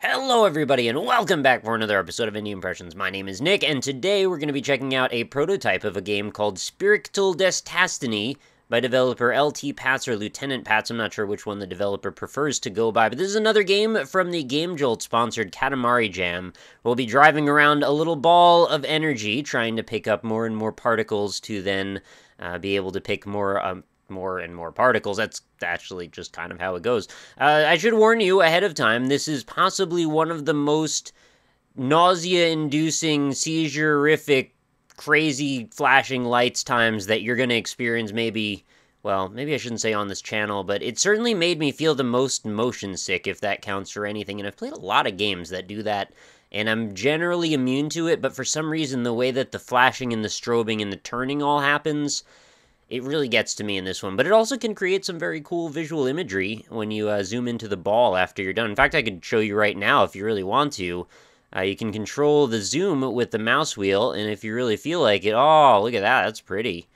Hello everybody and welcome back for another episode of Indie Impressions. My name is Nick and today we're going to be checking out a prototype of a game called Spirictle Destastiny by developer LT Pats or Lieutenant Pats. I'm not sure which one the developer prefers to go by, but this is another game from the Game Jolt sponsored Katamari Jam. We'll be driving around a little ball of energy trying to pick up more and more particles to then be able to pick more and more particles. That's actually just kind of how it goes. I should warn you ahead of time, this is possibly one of the most nausea-inducing, seizure-rific, crazy flashing lights times that you're going to experience maybe I shouldn't say on this channel, but it certainly made me feel the most motion sick, if that counts for anything, and I've played a lot of games that do that, and I'm generally immune to it, but for some reason, the way that the flashing and the strobing and the turning all happens, it really gets to me in this one, but it also can create some very cool visual imagery when you zoom into the ball after you're done. In fact, I could show you right now if you really want to. You can control the zoom with the mouse wheel, and if you really feel like it, oh, look at that, that's pretty.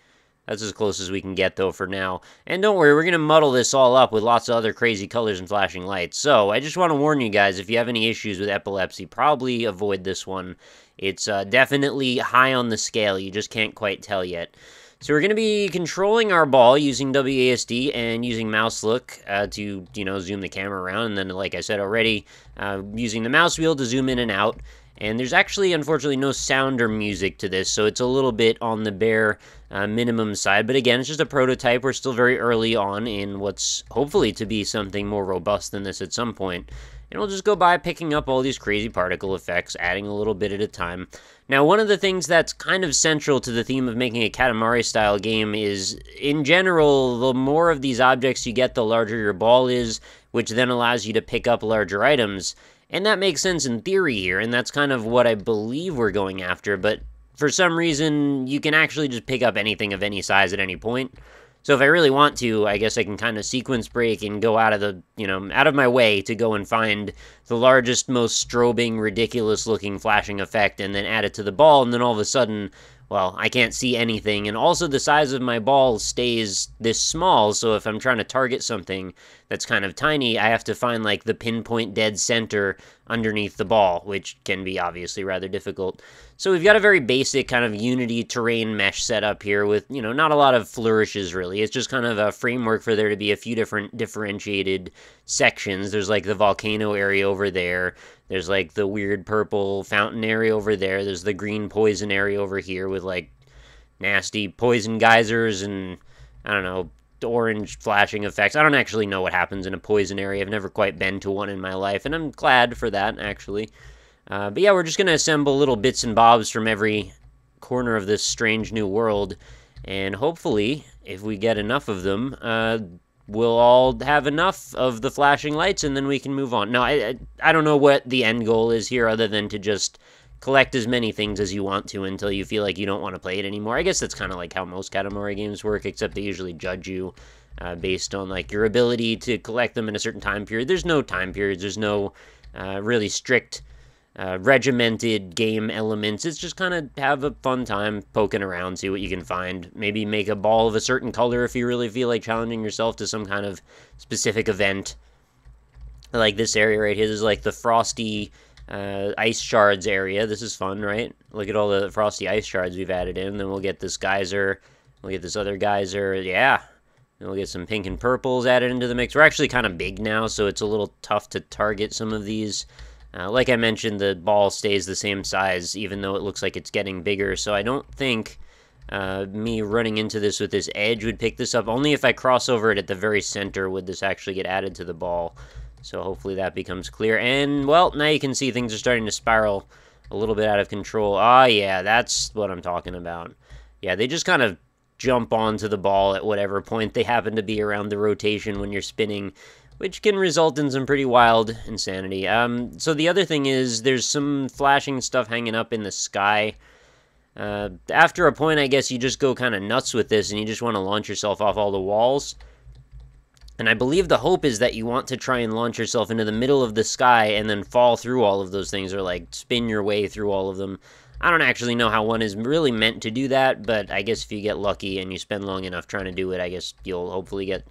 That's as close as we can get, though, for now. And don't worry, we're going to muddle this all up with lots of other crazy colors and flashing lights. So, I just want to warn you guys, if you have any issues with epilepsy, probably avoid this one. It's definitely high on the scale, you just can't quite tell yet. So we're going to be controlling our ball using WASD and using mouse look to, zoom the camera around. And then, like I said already, using the mouse wheel to zoom in and out. And there's actually, unfortunately, no sound or music to this, so it's a little bit on the bare minimum side. But again, it's just a prototype. We're still very early on in what's hopefully to be something more robust than this at some point. And we'll just go by picking up all these crazy particle effects, adding a little bit at a time. Now, one of the things that's kind of central to the theme of making a Katamari-style game is, in general, the more of these objects you get, the larger your ball is, which then allows you to pick up larger items. And that makes sense in theory here, and that's kind of what I believe we're going after, but for some reason, you can actually just pick up anything of any size at any point. So if I really want to, I guess I can kind of sequence break and go out of the, out of my way to go and find the largest, most strobing, ridiculous-looking flashing effect and then add it to the ball, and then all of a sudden, well, I can't see anything. And also the size of my ball stays this small, so if I'm trying to target something that's kind of tiny, I have to find, like, the pinpoint dead center underneath the ball, which can be obviously rather difficult. So we've got a very basic kind of Unity terrain mesh setup here with, not a lot of flourishes, really. It's just kind of a framework for there to be a few different differentiated sections. There's, like, the volcano area over there. There's, like, the weird purple fountain area over there. There's the green poison area over here with, like, nasty poison geysers and, I don't know, orange flashing effects. I don't actually know what happens in a poison area. I've never quite been to one in my life, and I'm glad for that, actually. But yeah, we're just going to assemble little bits and bobs from every corner of this strange new world, and hopefully, if we get enough of them, we'll all have enough of the flashing lights, and then we can move on. No, I don't know what the end goal is here, other than to just collect as many things as you want to until you feel like you don't want to play it anymore. I guess that's kind of like how most Katamari games work, except they usually judge you based on, like, your ability to collect them in a certain time period. There's no time periods. There's no really strict regimented game elements. It's just kind of have a fun time poking around, see what you can find. Maybe make a ball of a certain color if you really feel like challenging yourself to some kind of specific event. Like this area right here, this is like the frosty ice shards area. This is fun, right? Look at all the frosty ice shards we've added in. Then we'll get this geyser. We'll get this other geyser. Yeah. Then we'll get some pink and purples added into the mix. We're actually kind of big now, so it's a little tough to target some of these. Like I mentioned, the ball stays the same size, even though it looks like it's getting bigger, so I don't think me running into this with this edge would pick this up. Only if I cross over it at the very center would this actually get added to the ball. So hopefully that becomes clear. And, well, now you can see things are starting to spiral a little bit out of control. Ah, yeah, that's what I'm talking about. Yeah, they just kind of jump onto the ball at whatever point they happen to be around the rotation when you're spinning, which can result in some pretty wild insanity. So the other thing is, there's some flashing stuff hanging up in the sky. After a point, I guess you just go kind of nuts with this, and you just want to launch yourself off all the walls. And I believe the hope is that you want to try and launch yourself into the middle of the sky and then fall through all of those things, or like spin your way through all of them. I don't actually know how one is really meant to do that, but I guess if you get lucky and you spend long enough trying to do it, I guess you'll hopefully get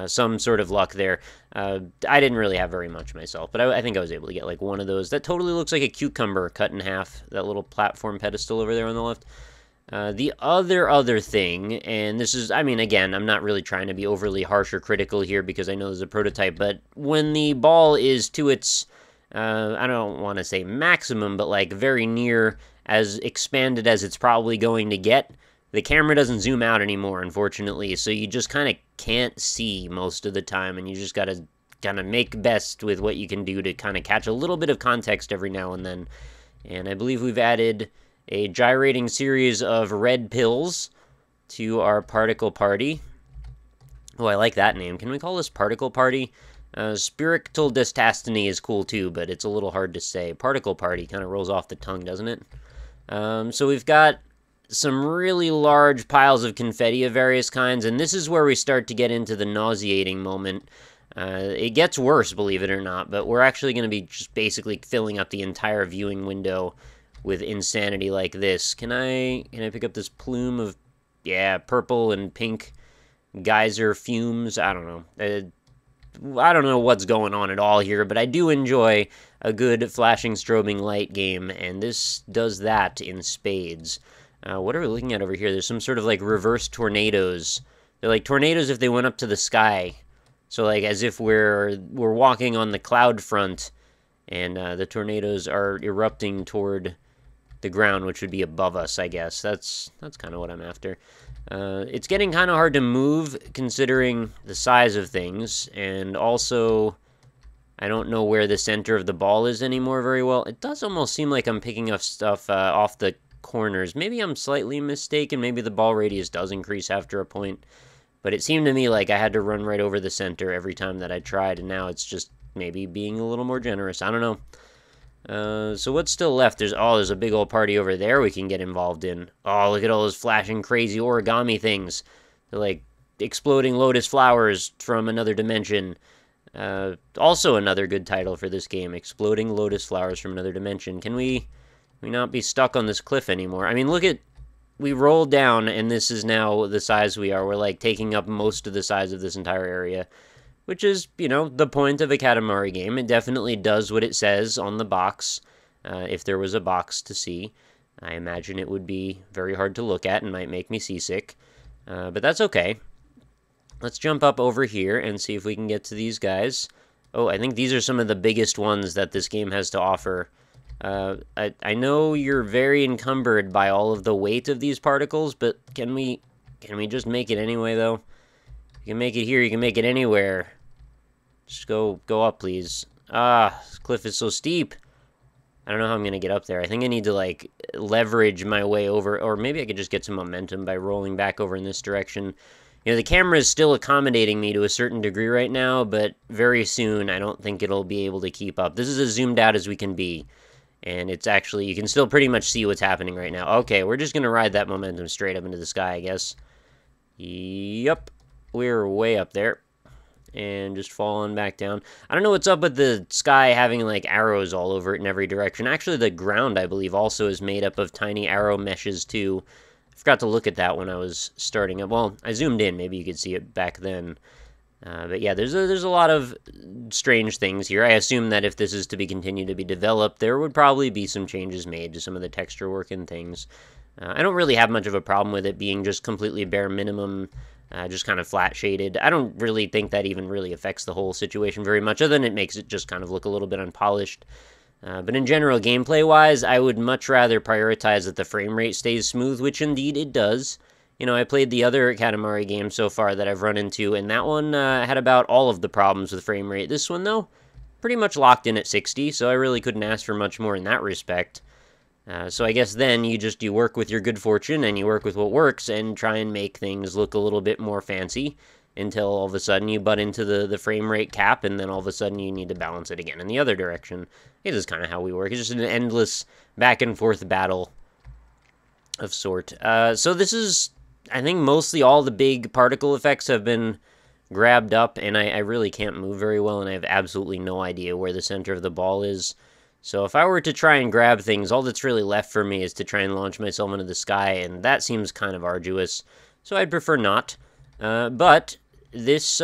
some sort of luck there. I didn't really have very much myself, but I think I was able to get like one of those. That totally looks like a cucumber cut in half, that little platform pedestal over there on the left. The other thing, and this is, I mean, again, I'm not really trying to be overly harsh or critical here because I know there's a prototype, but when the ball is to its, I don't want to say maximum, but like very near as expanded as it's probably going to get, the camera doesn't zoom out anymore, unfortunately, so you just kind of can't see most of the time, and you just got to kind of make best with what you can do to kind of catch a little bit of context every now and then. And I believe we've added a gyrating series of red pills to our particle party. Oh, I like that name. Can we call this particle party? Spirictle Destastiny is cool too, but it's a little hard to say. Particle party kind of rolls off the tongue, doesn't it? So we've got some really large piles of confetti of various kinds, and this is where we start to get into the nauseating moment. It gets worse, believe it or not, but we're actually going to be just basically filling up the entire viewing window with insanity like this. Can I pick up this plume of, yeah, purple and pink geyser fumes? I don't know. I don't know what's going on at all here, but I do enjoy a good flashing strobing light game, and this does that in spades. What are we looking at over here? There's some sort of like reverse tornadoes. They're like tornadoes if they went up to the sky. So like as if we're walking on the cloud front, and the tornadoes are erupting toward the ground, which would be above us, I guess. That's kind of what I'm after. It's getting kind of hard to move considering the size of things, and also I don't know where the center of the ball is anymore very well. It does almost seem like I'm picking up stuff off the corners. Maybe I'm slightly mistaken. Maybe the ball radius does increase after a point, but it seemed to me like I had to run right over the center every time that I tried, and now it's just maybe being a little more generous. I don't know. So what's still left? There's a big old party over there we can get involved in. Oh, look at all those flashing crazy origami things. They're like exploding lotus flowers from another dimension. Also another good title for this game, Exploding Lotus Flowers from Another Dimension. Can we not be stuck on this cliff anymore? I mean, look at, we rolled down, and this is now the size we are. We're, like, taking up most of the size of this entire area, which is, you know, the point of a Katamari game. It definitely does what it says on the box. If there was a box to see, I imagine it would be very hard to look at and might make me seasick, but that's okay. Let's jump up over here and see if we can get to these guys. Oh, I think these are some of the biggest ones that this game has to offer. I know you're very encumbered by all of the weight of these particles, but can we just make it anyway, though? You can make it here, you can make it anywhere. Just go up, please. Ah, this cliff is so steep. I don't know how I'm going to get up there. I think I need to, like, leverage my way over, or maybe I could just get some momentum by rolling back over in this direction. You know, the camera is still accommodating me to a certain degree right now, but very soon I don't think it'll be able to keep up. This is as zoomed out as we can be. And it's actually, you can still pretty much see what's happening right now. Okay, we're just going to ride that momentum straight up into the sky, I guess. Yep, we're way up there. And just falling back down. I don't know what's up with the sky having, like, arrows all over it in every direction. Actually, the ground, I believe, also is made up of tiny arrow meshes, too. I forgot to look at that when I was starting up. Well, I zoomed in. Maybe you could see it back then. But yeah, there's a lot of strange things here. I assume that if this is to be continued to be developed, there would probably be some changes made to some of the texture work and things. I don't really have much of a problem with it being just completely bare minimum, just kind of flat shaded. I don't really think that even really affects the whole situation very much, other than it makes it just kind of look a little bit unpolished. But in general, gameplay-wise, I would much rather prioritize that the frame rate stays smooth, which indeed it does. You know, I played the other Katamari game so far that I've run into, and that one had about all of the problems with frame rate. This one, though, pretty much locked in at 60, so I really couldn't ask for much more in that respect. So I guess then you work with your good fortune, and you work with what works, and try and make things look a little bit more fancy, until all of a sudden you butt into the frame rate cap, and then all of a sudden you need to balance it again in the other direction. This is kind of how we work. It's just an endless back-and-forth battle of sort. So this is, I think, mostly all the big particle effects have been grabbed up, and I really can't move very well, and I have absolutely no idea where the center of the ball is. So if I were to try and grab things, all that's really left for me is to try and launch myself into the sky, and that seems kind of arduous, so I'd prefer not. But this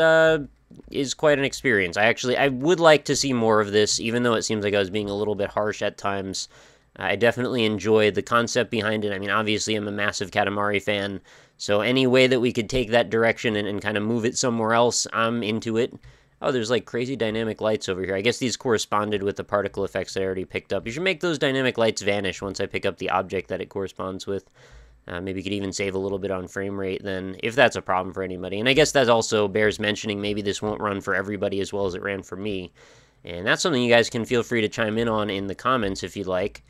is quite an experience. I would like to see more of this, even though it seems like I was being a little bit harsh at times. I definitely enjoyed the concept behind it. I mean, obviously, I'm a massive Katamari fan, so any way that we could take that direction and kind of move it somewhere else, I'm into it. Oh, there's like crazy dynamic lights over here. I guess these corresponded with the particle effects that I already picked up. You should make those dynamic lights vanish once I pick up the object that it corresponds with. Maybe you could even save a little bit on frame rate then, if that's a problem for anybody. And I guess that also bears mentioning, maybe this won't run for everybody as well as it ran for me. And that's something you guys can feel free to chime in on in the comments if you'd like.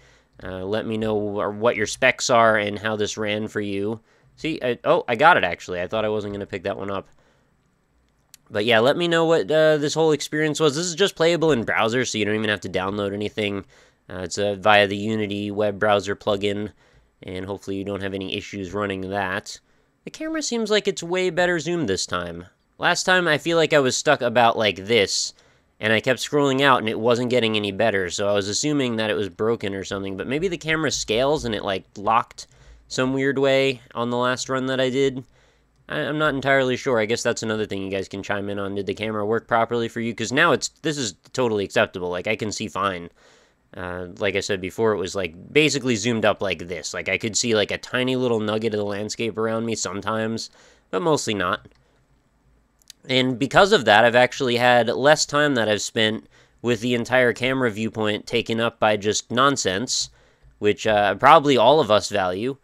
Let me know what your specs are and how this ran for you. See, I got it actually. I thought I wasn't going to pick that one up. But yeah, let me know what this whole experience was. This is just playable in browser, so you don't even have to download anything. It's via the Unity web browser plugin, and hopefully you don't have any issues running that. The camera seems like it's way better zoomed this time. Last time I feel like I was stuck about like this, and I kept scrolling out and it wasn't getting any better, so I was assuming that it was broken or something, but maybe the camera scales and it like locked some weird way on the last run that I did. I'm not entirely sure. I guess that's another thing you guys can chime in on. Did the camera work properly for you? Because now this is totally acceptable. Like, I can see fine. Like I said before, it was like basically zoomed up like this. Like, I could see like a tiny little nugget of the landscape around me sometimes, but mostly not. And because of that, I've actually had less time that I've spent with the entire camera viewpoint taken up by just nonsense, which probably all of us value.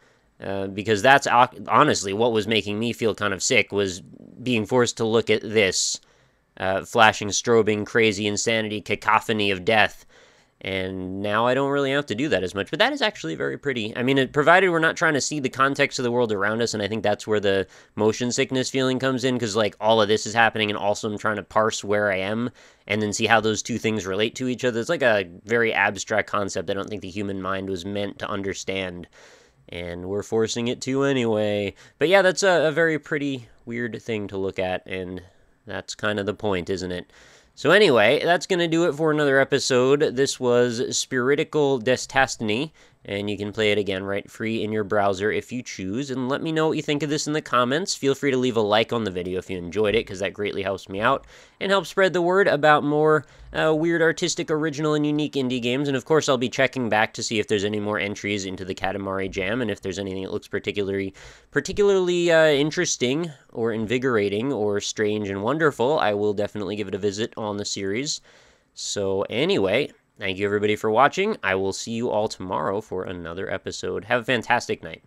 Because that's honestly what was making me feel kind of sick, was being forced to look at this flashing, strobing, crazy insanity, cacophony of death. And now I don't really have to do that as much. But that is actually very pretty. I mean, provided we're not trying to see the context of the world around us, and I think that's where the motion sickness feeling comes in, because like all of this is happening, and also I'm trying to parse where I am, and then see how those two things relate to each other. It's like a very abstract concept I don't think the human mind was meant to understand. And we're forcing it to anyway. But yeah, that's a very pretty weird thing to look at, and that's kind of the point, isn't it? So anyway, that's going to do it for another episode. This was Spirictle Destastiny, and you can play it again right free in your browser if you choose. And let me know what you think of this in the comments. Feel free to leave a like on the video if you enjoyed it, because that greatly helps me out and helps spread the word about more weird, artistic, original, and unique indie games. And of course, I'll be checking back to see if there's any more entries into the Katamari Jam, and if there's anything that looks particularly interesting or invigorating or strange and wonderful, I will definitely give it a visit on the series. So anyway, thank you everybody for watching. I will see you all tomorrow for another episode. Have a fantastic night.